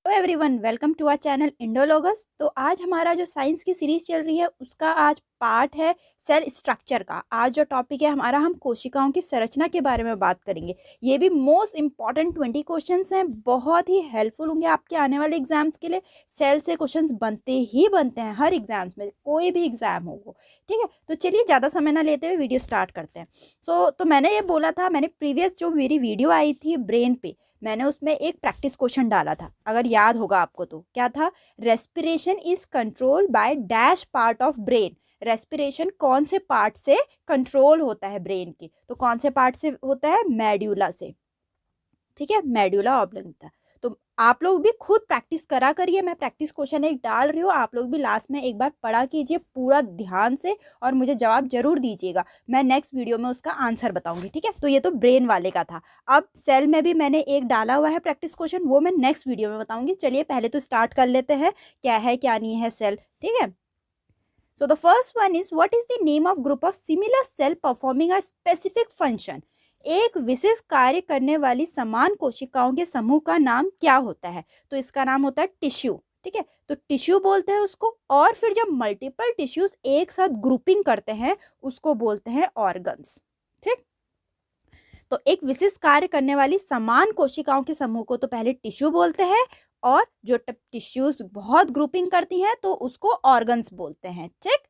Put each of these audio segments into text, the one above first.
Hello everyone, welcome to our channel Indologus. तो आज हमारा जो साइंस की सीरीज चल रही है उसका आज पार्ट है सेल स्ट्रक्चर का। आज जो टॉपिक है हमारा, हम कोशिकाओं की संरचना के बारे में बात करेंगे। ये भी मोस्ट इंपॉर्टेंट 20 क्वेश्चंस हैं, बहुत ही हेल्पफुल होंगे आपके आने वाले एग्जाम्स के लिए। सेल से क्वेश्चंस बनते ही बनते हैं हर एग्जाम्स में, कोई भी एग्जाम हो वो। ठीक है, तो चलिए ज़्यादा समय ना लेते हुए वीडियो स्टार्ट करते हैं। तो मैंने ये बोला था, मैंने प्रीवियस जो मेरी वीडियो आई थी ब्रेन पे, मैंने उसमें एक प्रैक्टिस क्वेश्चन डाला था, अगर याद होगा आपको तो। क्या था? Respiration is control by dash part of brain. Respiration कौन से पार्ट से कंट्रोल होता है ब्रेन के? तो कौन से पार्ट से होता है? मेड्यूला से। ठीक है, मेड्यूला ऑब्लांगेटा। तो आप लोग भी खुद प्रैक्टिस करा करिए। मैं प्रैक्टिस क्वेश्चन एक डाल रही हूँ, आप लोग भी लास्ट में एक बार पढ़ा कीजिए पूरा ध्यान से और मुझे जवाब जरूर दीजिएगा। मैं नेक्स्ट वीडियो में उसका आंसर बताऊंगी। ठीक है, तो ये तो ब्रेन वाले का था। अब सेल में भी मैंने एक डाला हुआ है प्रैक्टिस क्वेश्चन, वो मैं नेक्स्ट वीडियो में बताऊंगी। चलिए पहले तो स्टार्ट कर लेते हैं, क्या है क्या नहीं है सेल। ठीक है, so the first one is, what is the name of group of similar cell performing a specific function. एक विशेष कार्य करने वाली समान कोशिकाओं के समूह का नाम क्या होता है? तो इसका नाम होता है टिश्यू। ठीक है, तो टिश्यू बोलते हैं उसको। और फिर जब मल्टीपल टिश्यूज एक साथ ग्रुपिंग करते हैं उसको बोलते हैं ऑर्गन्स। ठीक, तो एक विशिष्ट कार्य करने वाली समान कोशिकाओं के समूह को तो पहले टिश्यू बोलते हैं, और जो टिश्यूज बहुत ग्रुपिंग करती हैं तो उसको ऑर्गन्स बोलते हैं। ठीक,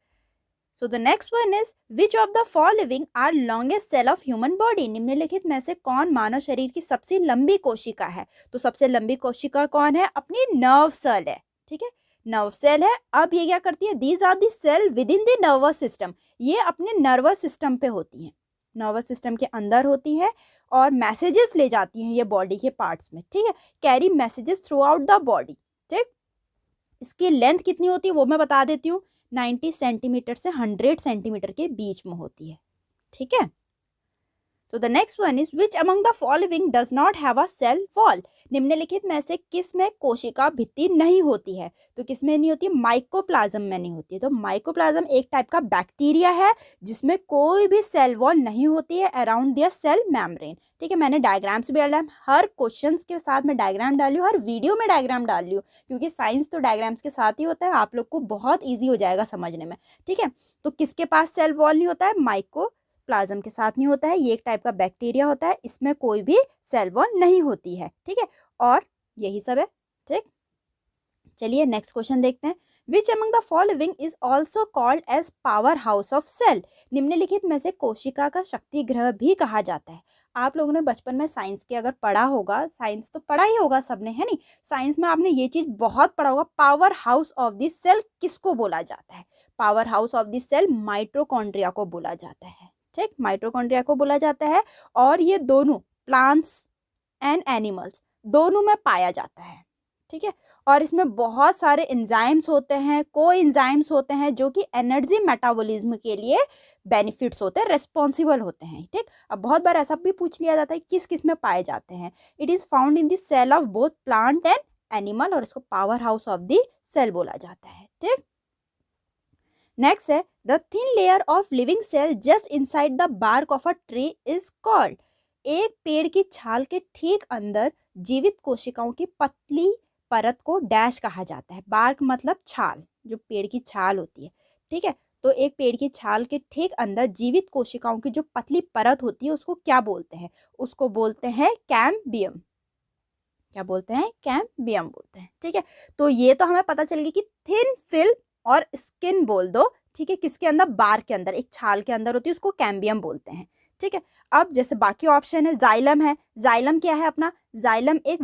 so the next one is, which of the following are longest cell of human body. निम्नलिखित में से कौन मानव शरीर की सबसे लंबी कोशिका है? तो सबसे लंबी कोशिका कौन है? अपनी नर्व सेल है। ठीक है, नर्व सेल है। अब ये क्या करती है? These are the cell within the nervous system. ये अपने नर्वस सिस्टम पे होती हैं, नर्वस सिस्टम के अंदर होती है और मैसेजेस ले जाती हैं ये बॉडी के पार्ट्स में। ठीक है, carry messages through out the body. ठीक, इसकी लेंथ कितनी होती है वो मैं बता देती हूँ। 90 सेंटीमीटर से 100 सेंटीमीटर के बीच में होती है। ठीक है, तो the next one is, which among the following does not have a cell wall. निम्नलिखित में से किस में कोशिका भित्ति नहीं होती है? तो किस में नहीं होती? माइकोप्लाज्म में नहीं होती है। तो माइकोप्लाज्म एक टाइप का बैक्टीरिया है जिसमें कोई भी सेल वॉल नहीं होती है अराउंड दियर सेल मेम्ब्रेन। ठीक है, मैंने डायग्राम्स भी डाला, हर क्वेश्चंस के साथ मैं डायग्राम डाली हूँ, हर वीडियो में डायग्राम डाल रही हूँ, क्योंकि साइंस तो डायग्राम्स के साथ ही होता है, आप लोग को बहुत ईजी हो जाएगा समझने में। ठीक है, तो किसके पास सेल वॉल नहीं होता है? माइको प्लाज्म के साथ नहीं होता है। ये एक टाइप का बैक्टीरिया होता है, इसमें कोई भी सेल वॉल नहीं होती है। ठीक है, और यही सब है। ठीक, चलिए नेक्स्ट क्वेश्चन देखते हैं। Which among the following is also called as power house of cell. निम्नलिखित में से कोशिका का शक्ति ग्रह भी कहा जाता है। आप लोगों ने बचपन में साइंस के अगर पढ़ा होगा, साइंस तो पढ़ा ही होगा सबने, है नहीं? साइंस में आपने ये चीज बहुत पढ़ा होगा, power house of the cell किसको बोला जाता है? Power house of the cell mitochondria को बोला जाता है। ठीक, माइटोकॉन्ड्रिया को बोला जाता है, और ये दोनों प्लांट्स एंड एनिमल्स दोनों में पाया जाता है। ठीक है, और इसमें बहुत सारे एंजाइम्स होते हैं, को एंजाइम्स होते हैं जो कि एनर्जी मेटाबॉलिज्म के लिए बेनिफिट्स होते हैं, रेस्पॉन्सिबल होते हैं। ठीक, अब बहुत बार ऐसा भी पूछ लिया जाता है किस किस में पाए जाते हैं। It is found in the cell of both plant and animal, और इसको power house of the cell बोला जाता है। ठीक, नेक्स्ट है, the thin layer of living cell just inside the bark of a tree is called. एक पेड़ की छाल के ठीक अंदर जीवित कोशिकाओं की पतली परत को डैश कहा जाता है। बार्क मतलब छाल, जो पेड़ की छाल होती है। ठीक है, तो एक पेड़ की छाल के ठीक अंदर जीवित कोशिकाओं की जो पतली परत होती है उसको क्या बोलते हैं? उसको बोलते हैं कैम्बियम। क्या बोलते हैं? कैम्बियम बोलते हैं। ठीक है, तो ये तो हमें पता चल गया कि थिन फिल्म और स्किन बोल दो। ठीक है, किसके अंदर? बार के अंदर, एक छाल के अंदर होती है, उसको कैम्बियम बोलते हैं। ठीक है, अब जैसे बाकी ऑप्शन है, जाइलम है। जाइलम क्या है अपना? जाइलम एक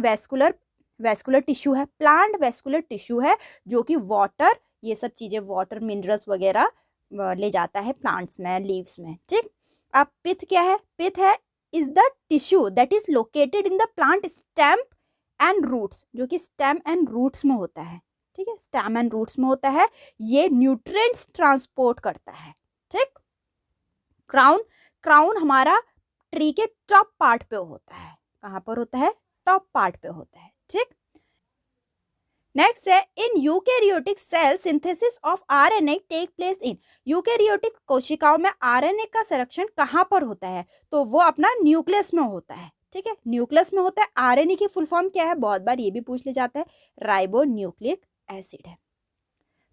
वेस्कुलर टिश्यू है, प्लांट वेस्कुलर टिश्यू है, जो कि वाटर, ये सब चीजें, वाटर मिनरल्स वगैरह ले जाता है प्लांट्स में, लीव्स में। ठीक, अब पिथ क्या है? पिथ है is the tissue that is located in the plant stem and roots, जो कि स्टेम एंड रूट्स में होता है। ठीक है, स्टेम एंड रूट्स में होता है, ये न्यूट्रिएंट्स ट्रांसपोर्ट करता है। ठीक, क्राउन, क्राउन हमारा ट्री के टॉप पार्ट पे होता है। कहाँ पर होता है? टॉप पार्ट पे होता है। ठीक, नेक्स्ट है, in eukaryotic cell synthesis of RNA take place in. Eukaryotic कोशिकाओं में आरएनए का संरक्षण कहाँ पर होता है? तो वो अपना न्यूक्लियस में होता है। ठीक है। न्यूक्लियस में होता है। आरएनए की फुल फॉर्म क्या है, बहुत बार ये भी पूछ ले जाता है, राइबो न्यूक्लिक एसिड है।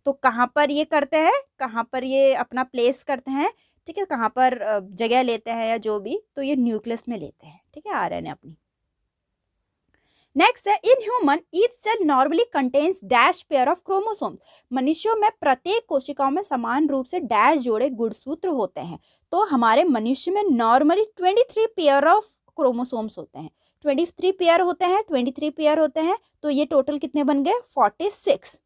तो कहाँ पर ये करते हैं, कहाँ पर ये अपना प्लेस करते हैं, ठीक है, कहाँ पर जगह लेते हैं या जो भी, तो ये न्यूक्लियस में लेते हैं, ठीक है, आरएनए अपनी। नेक्स्ट है, in human each cell normally contains dash pair of chromosomes. मनुष्यों में प्रत्येक कोशिकाओं में समान रूप से डैश जोड़े गुणसूत्र होते हैं। तो हमारे मनुष्य में नॉर्मली 23 पेयर ऑफ क्रोमोसोम्स होते हैं, 23 पेयर होते हैं, 23 पेयर होते हैं। तो ये टोटल कितने बन गए, 46।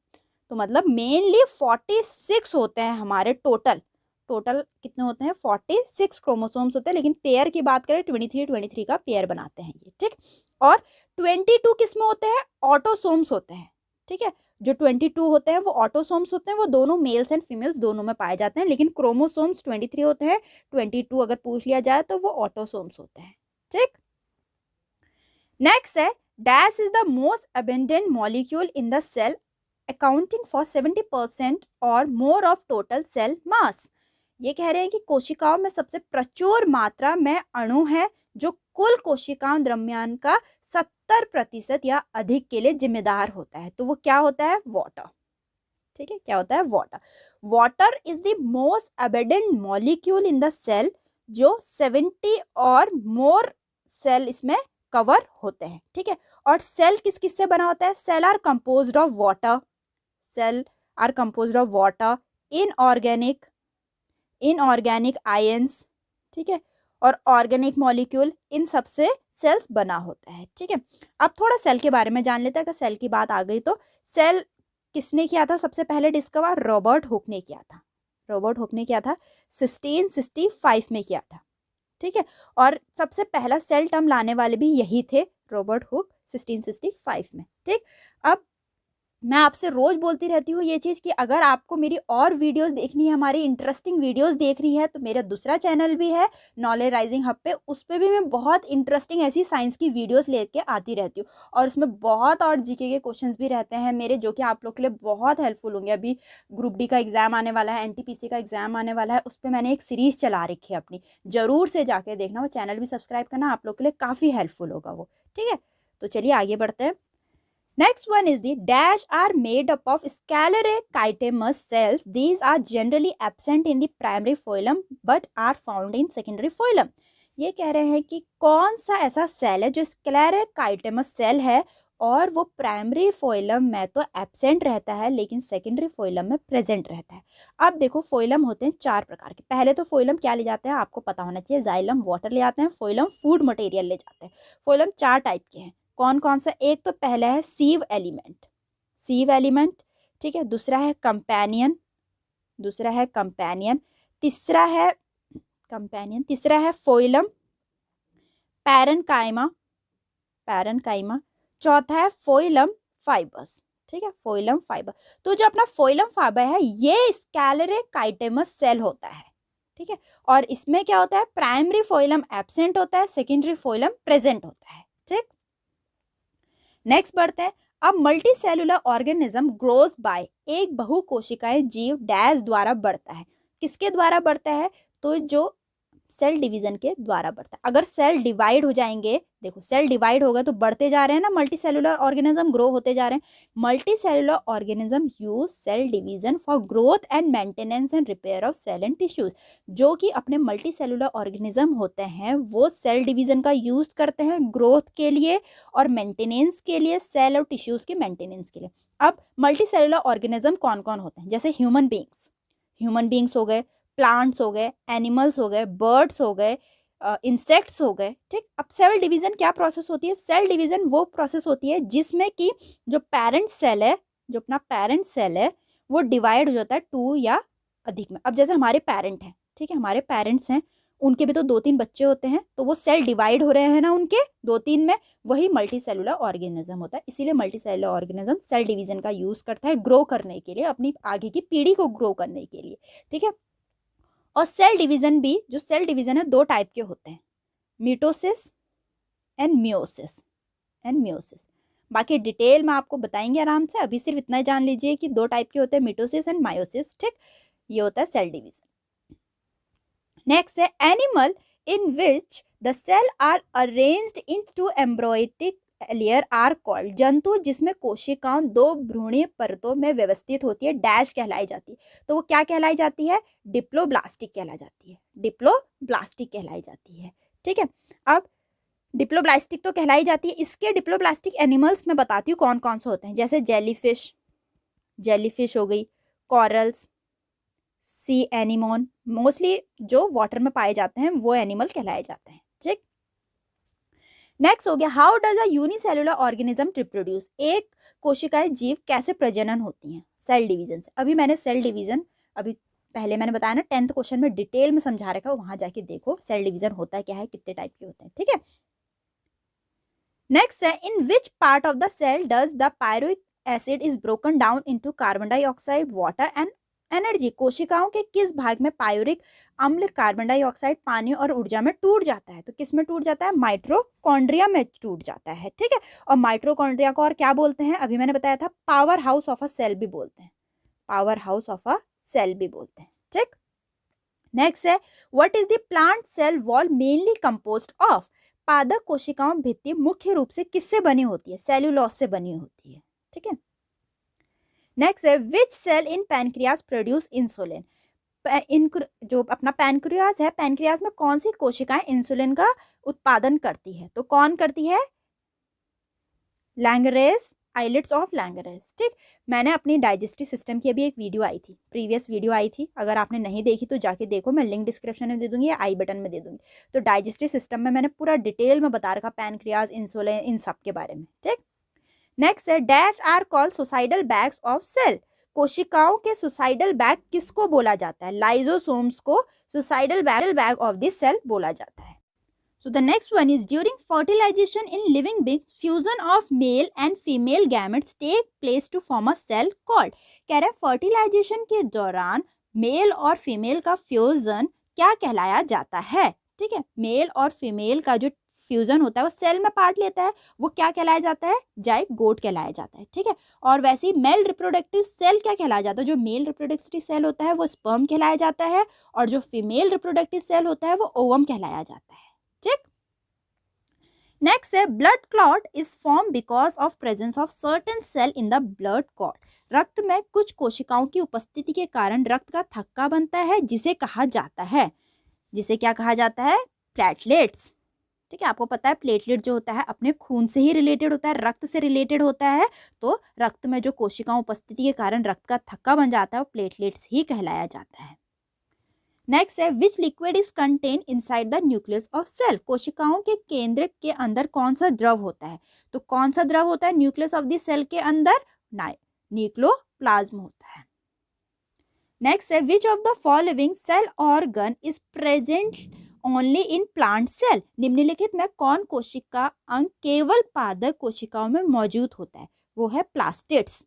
तो मतलब मेनली 46 होते हैं हमारे टोटल कितने होते हैं, 46 क्रोमोसोम्स होते हैं। लेकिन पेयर की बात करें 23 का पेयर बनाते हैं ये, ठीक। और 22 किस में होते हैं, ऑटोसोम्स होते हैं, ठीक है। जो 22 होते हैं वो ऑटोसोम्स होते हैं, वो दोनों मेल्स एंड फीमेल्स दोनों में पाए जाते हैं। लेकिन क्रोमोसोम्स 23 होते हैं, 22 अगर पूछ लिया जाए तो वो ऑटोसोम्स होते हैं, ठीक। नेक्स्ट है, dash is the most abundant molecule in the cell accounting for 70% और more of total cell mass. ये कह रहे हैं कि कोशिकाओं में सबसे प्रचुर मात्रा में अणु है जो कुल कोशिकाओं द्रव्यमान का 70% या अधिक के लिए जिम्मेदार होता है। तो वो क्या होता है, वाटर, ठीक है, क्या होता है, water. Water is the most abundant molecule in the cell, जो 70 और मोर सेल इसमें कवर होते हैं, ठीक है। और सेल किस किस से बना होता है, cell are composed of water, cell are composed of water, inorganic ions, ठीक है, और ऑर्गेनिक मॉलिक्यूल, इन सब से सेल्स बना होता है, ठीक है। अब थोड़ा सेल के बारे में जान लेते हैं। अगर सेल की बात आ गई तो सेल किसने किया था सबसे पहले डिस्कवर, रॉबर्ट हुक ने किया था। रॉबर्ट हुक ने किया था 1665 में किया था, ठीक है। और सबसे पहला सेल टर्म लाने वाले भी यही थे, रॉबर्ट हुक, 1665 में, ठीक। अब मैं आपसे रोज बोलती रहती हूँ ये चीज़ कि अगर आपको मेरी और वीडियोस देखनी है, हमारी इंटरेस्टिंग वीडियोस देख रही है, तो मेरा दूसरा चैनल भी है नॉलेज राइजिंग हब पे, उस पर भी मैं बहुत इंटरेस्टिंग ऐसी साइंस की वीडियोस लेके आती रहती हूँ। और उसमें बहुत और जीके के क्वेश्चंस भी रहते हैं मेरे, जो कि आप लोग के लिए बहुत हेल्पफुल होंगे। अभी ग्रुप डी का एग्जाम आने वाला है, एनटीपीसी का एग्जाम आने वाला है, उस पर मैंने एक सीरीज चला रखी है अपनी, जरूर से जाके देखना, वो चैनल भी सब्सक्राइब करना, आप लोग के लिए काफ़ी हेल्पफुल होगा वो, ठीक है। तो चलिए आगे बढ़ते हैं। Next one is the dash are made up of sclerocytemous cells. These are generally absent in the primary phloem but are found in secondary phloem. ये कह रहे हैं कि कौन सा ऐसा सेल है जो स्क्लेरोकाइटेमस सेल है और वो प्राइमरी फोइलम में तो एब्सेंट रहता है लेकिन सेकेंडरी फोइलम में प्रेजेंट रहता है। अब देखो फोइलम होते हैं 4 प्रकार के। पहले तो फोइलम क्या ले जाते हैं आपको पता होना चाहिए, जाइलम वाटर ले जाते हैं, फोइलम फूड मटेरियल ले जाते हैं। फोइलम 4 टाइप के हैं। कौन कौन सा, एक तो पहला है सीव एलिमेंट, ठीक है। दूसरा है कंपेनियन, तीसरा है फोइलम पैरेनकाइमा, चौथा है फोइलम फाइबर्स, ठीक है, फोइलम फाइबर। तो जो अपना फोइलम फाइबर है ये स्क्लेरोकाइटेमस सेल होता है, ठीक है। और इसमें क्या होता है, प्राइमरी फोइलम एब्सेंट होता है, सेकेंडरी फोइलम प्रेजेंट होता है, ठीक। नेक्स्ट बढ़ते हैं। अब multi cellular organism grows bye, एक बहुकोशिकाएं जीव डैश द्वारा बढ़ता है। किसके द्वारा बढ़ता है, तो जो सेल डिवीजन के द्वारा बढ़ता है। अगर सेल डिवाइड हो जाएंगे, देखो सेल डिवाइड होगा तो बढ़ते जा रहे हैं ना, मल्टी सेलुलर ऑर्गेनिज्म ग्रो होते जा रहे हैं। Multicellular organism use cell division for growth and maintenance and repair of cell and tissues. जो कि अपने मल्टी सेलुलर ऑर्गेनिज्म होते हैं वो सेल डिवीजन का यूज करते हैं ग्रोथ के लिए और मेंटेनेंस के लिए, सेल और टिश्यूज के मेंटेनेंस के लिए। अब मल्टी सेलुलर ऑर्गेनिज्म कौन कौन होते हैं, जैसे ह्यूमन बींग्स हो गए, प्लांट्स हो गए, एनिमल्स हो गए, बर्ड्स हो गए, इंसेक्ट्स हो गए, ठीक। अब सेल डिवीजन क्या प्रोसेस होती है, सेल डिवीजन वो प्रोसेस होती है जिसमें कि जो पेरेंट सेल है, जो अपना पेरेंट सेल है वो डिवाइड हो जाता है 2 या अधिक में। अब जैसे हमारे पेरेंट हैं, ठीक है, हमारे पेरेंट्स हैं, उनके भी तो 2-3 बच्चे होते हैं, तो वो सेल डिवाइड हो रहे हैं ना उनके 2-3 में, वही मल्टी सेलुलर ऑर्गेनिज्म होता है। इसीलिए multicellular organism cell division का यूज करता है ग्रो करने के लिए, अपनी आगे की पीढ़ी को ग्रो करने के लिए, ठीक है। और सेल डिवीजन भी, जो सेल डिवीजन है 2 टाइप के होते हैं, मिटोसिस एंड मियोसिस। बाकी डिटेल में आपको बताएंगे आराम से, अभी सिर्फ इतना ही जान लीजिए कि 2 टाइप के होते हैं, मिटोसिस एंड मायोसिस, ठीक। ये होता है सेल डिवीजन। नेक्स्ट है animal in which the cell are arranged into embryonic layer are called. जंतु जिसमें कोशिकाओं दो भ्रूणीय परतों में व्यवस्थित होती है डैश कहलाई जाती है, तो वो क्या कहलाई जाती है? डिप्लोब्लास्टिक कहलाई जाती है, डिप्लोब्लास्टिक कहलाई जाती है। ठीक है, अब डिप्लोब्लास्टिक तो कहलाई जाती है। इसके डिप्लोब्लास्टिक एनिमल्स मैं बताती हूँ कौन कौन से होते हैं, जैसे जेलीफिश हो गई, कॉरल्स, सी एनिमोन, मोस्टली जो वाटर में पाए जाते हैं वो एनिमल कहलाए जाते हैं। ठीक, नेक्स्ट हो गया how does a unicellular organism reproduce. एक कोशिकाएं जीव कैसे प्रजनन होती हैं? सेल डिवीजन से। अभी मैंने सेल डिवीजन अभी पहले मैंने बताया ना 10th क्वेश्चन में डिटेल में समझा रखा है, वहां जाके देखो सेल डिवीजन होता है क्या है, कितने टाइप के होते हैं। ठीक है, नेक्स्ट है in which part of the cell does the pyruvic acid is broken down into carbon dioxide, water and energy. कोशिकाओं के किस भाग में पायूरिक अम्ल, कार्बन डाइऑक्साइड, पानी और ऊर्जा में टूट जाता है? तो किस में टूट जाता है? माइटोकॉन्ड्रिया में टूट जाता है। ठीक है, और माइटोकॉन्ड्रिया को और क्या बोलते हैं? अभी मैंने बताया था power house of a cell भी बोलते हैं, power house of a cell भी बोलते हैं। ठीक, नेक्स्ट है what is the plant cell wall mainly composed of. पादप कोशिकाओं भित्ति मुख्य रूप से किससे बनी होती है? सेल्यूलोज से बनी होती है। ठीक है, नेक्स्ट है विच सेल इन पैनक्रियाज प्रोड्यूस इंसुलिन। जो अपना पैनक्रियाज है, पैनक्रियाज में कौन सी कोशिकाएं इंसुलिन का उत्पादन करती है? तो कौन करती है? लैंगरेस, आइलेट्स ऑफ लैंगरेस। ठीक, मैंने अपनी डाइजेस्टिव सिस्टम की अभी एक वीडियो आई थी, प्रीवियस वीडियो आई थी, अगर आपने नहीं देखी तो जाके देखो, मैं लिंक डिस्क्रिप्शन में दे दूंगी या आई बटन में दे दूंगी। तो डाइजेस्टिव सिस्टम में मैंने पूरा डिटेल में बता रखा पैनक्रियाज, इंसुलिन, इन सब के बारे में। ठीक, नेक्स्ट है dash are called suicidal bags of cell. कोशिकाओं के सुसाइडल बैग किसको बोला जाता है? लाइजोसोम्स को suicidal bag of this cell बोला जाता है। So the next one is during fertilisation in living beings fusion of male and female gametes take place to form a cell called. कह रहे फर्टिलाइजेशन के दौरान मेल और female का fusion क्या कहलाया जाता है? ठीक है, मेल और फीमेल का जो फ्यूजन होता है वो सेल में पार्ट लेता है, वो क्या कहलाया जाता है? जाइगोट कहलाया जाता है। ठीक है, और वैसे ही मेल रिप्रोडक्टिव सेल क्या कहलाया जाता है? जो मेल रिप्रोडक्टिव सेल होता है वो स्पर्म कहलाया जाता है, और जो फीमेल रिप्रोडक्टिव सेल होता है वो ओवम कहलाया जाता है। ठीक, नेक्स्ट है blood clot is form because of presence of certain cell in the blood clot. रक्त में कुछ कोशिकाओं की उपस्थिति के कारण रक्त का थक्का बनता है, जिसे कहा जाता है, जिसे क्या कहा जाता है? प्लेटलेट्स। ठीक है, आपको पता है प्लेटलेट जो होता है अपने खून से ही रिलेटेड होता है, रक्त से रिलेटेड होता है, तो रक्त में जो कोशिकाओं उपस्थिति के कारण रक्त का थक्का बन जाता है वो प्लेटलेट्स ही कहलाया जाता है। नेक्स्ट है which liquid is contain inside the nucleus of cell. कोशिकाओं के केंद्र के अंदर कौन सा द्रव होता है? तो कौन सा द्रव होता है न्यूक्लियस ऑफ द सेल के अंदर? न्यूक्लियोप्लाज्म होता है। नेक्स्ट है which of the following cell organ is present only in plant cell. निम्नलिखित में कौन कोशिका अंग केवल पादप कोशिकाओं में मौजूद होता है? वो है प्लास्टिड्स।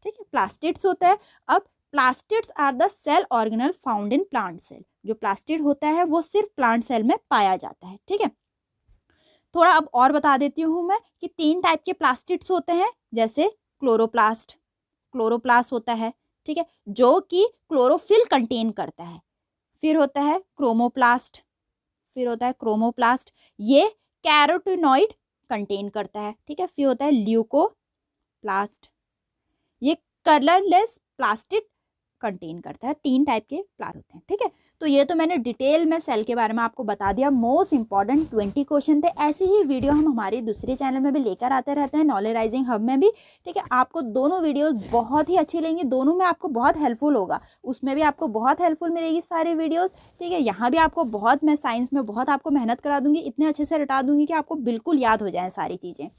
ठीक है, प्लास्टिड्स होता है। अब plastids are the cell organelle found in plant cell. जो प्लास्टिड होता है वो सिर्फ प्लांट सेल में पाया जाता है। ठीक है, थोड़ा अब और बता देती हूँ मैं कि 3 टाइप के प्लास्टिड्स होते हैं, जैसे क्लोरोप्लास्ट होता है, ठीक है, जो कि क्लोरोफिल कंटेन करता है। फिर होता है क्रोमोप्लास्ट, ये कैरोटीनॉइड कंटेन करता है। ठीक है, फिर होता है ल्यूकोप्लास्ट, ये कलरलेस प्लास्टिड कंटेन करता है। 3 टाइप के प्लांट होते हैं। ठीक है, तो ये तो मैंने डिटेल में सेल के बारे में आपको बता दिया। मोस्ट इंपॉर्टेंट 20 क्वेश्चन थे। ऐसे ही वीडियो हम हमारे दूसरे चैनल में भी लेकर आते रहते हैं, नॉलेज राइजिंग हब में भी। ठीक है, आपको दोनों वीडियोस बहुत ही अच्छी लगेंगी, दोनों में आपको बहुत हेल्पफुल होगा, उसमें भी आपको बहुत हेल्पफुल मिलेगी सारी वीडियोस। ठीक है, यहाँ भी आपको बहुत, मैं साइंस में बहुत आपको मेहनत करा दूंगी, इतने अच्छे से रटा दूंगी कि आपको बिल्कुल याद हो जाए सारी चीज़ें।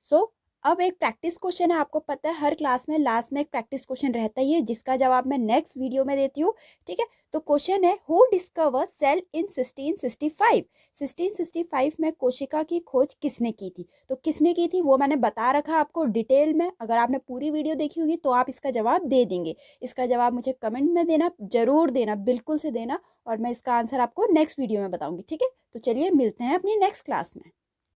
सो अब एक प्रैक्टिस क्वेश्चन है, आपको पता है हर क्लास में लास्ट में एक प्रैक्टिस क्वेश्चन रहता ही है, जिसका जवाब मैं नेक्स्ट वीडियो में देती हूँ। ठीक है, तो क्वेश्चन है हु डिस्कवर सेल इन 1665। 1665 में कोशिका की खोज किसने की थी? तो किसने की थी वो मैंने बता रखा आपको डिटेल में। अगर आपने पूरी वीडियो देखी होगी तो आप इसका जवाब दे देंगे। इसका जवाब मुझे कमेंट में देना, जरूर देना, बिल्कुल से देना, और मैं इसका आंसर आपको नेक्स्ट वीडियो में बताऊंगी। ठीक है, तो चलिए मिलते हैं अपनी नेक्स्ट क्लास में।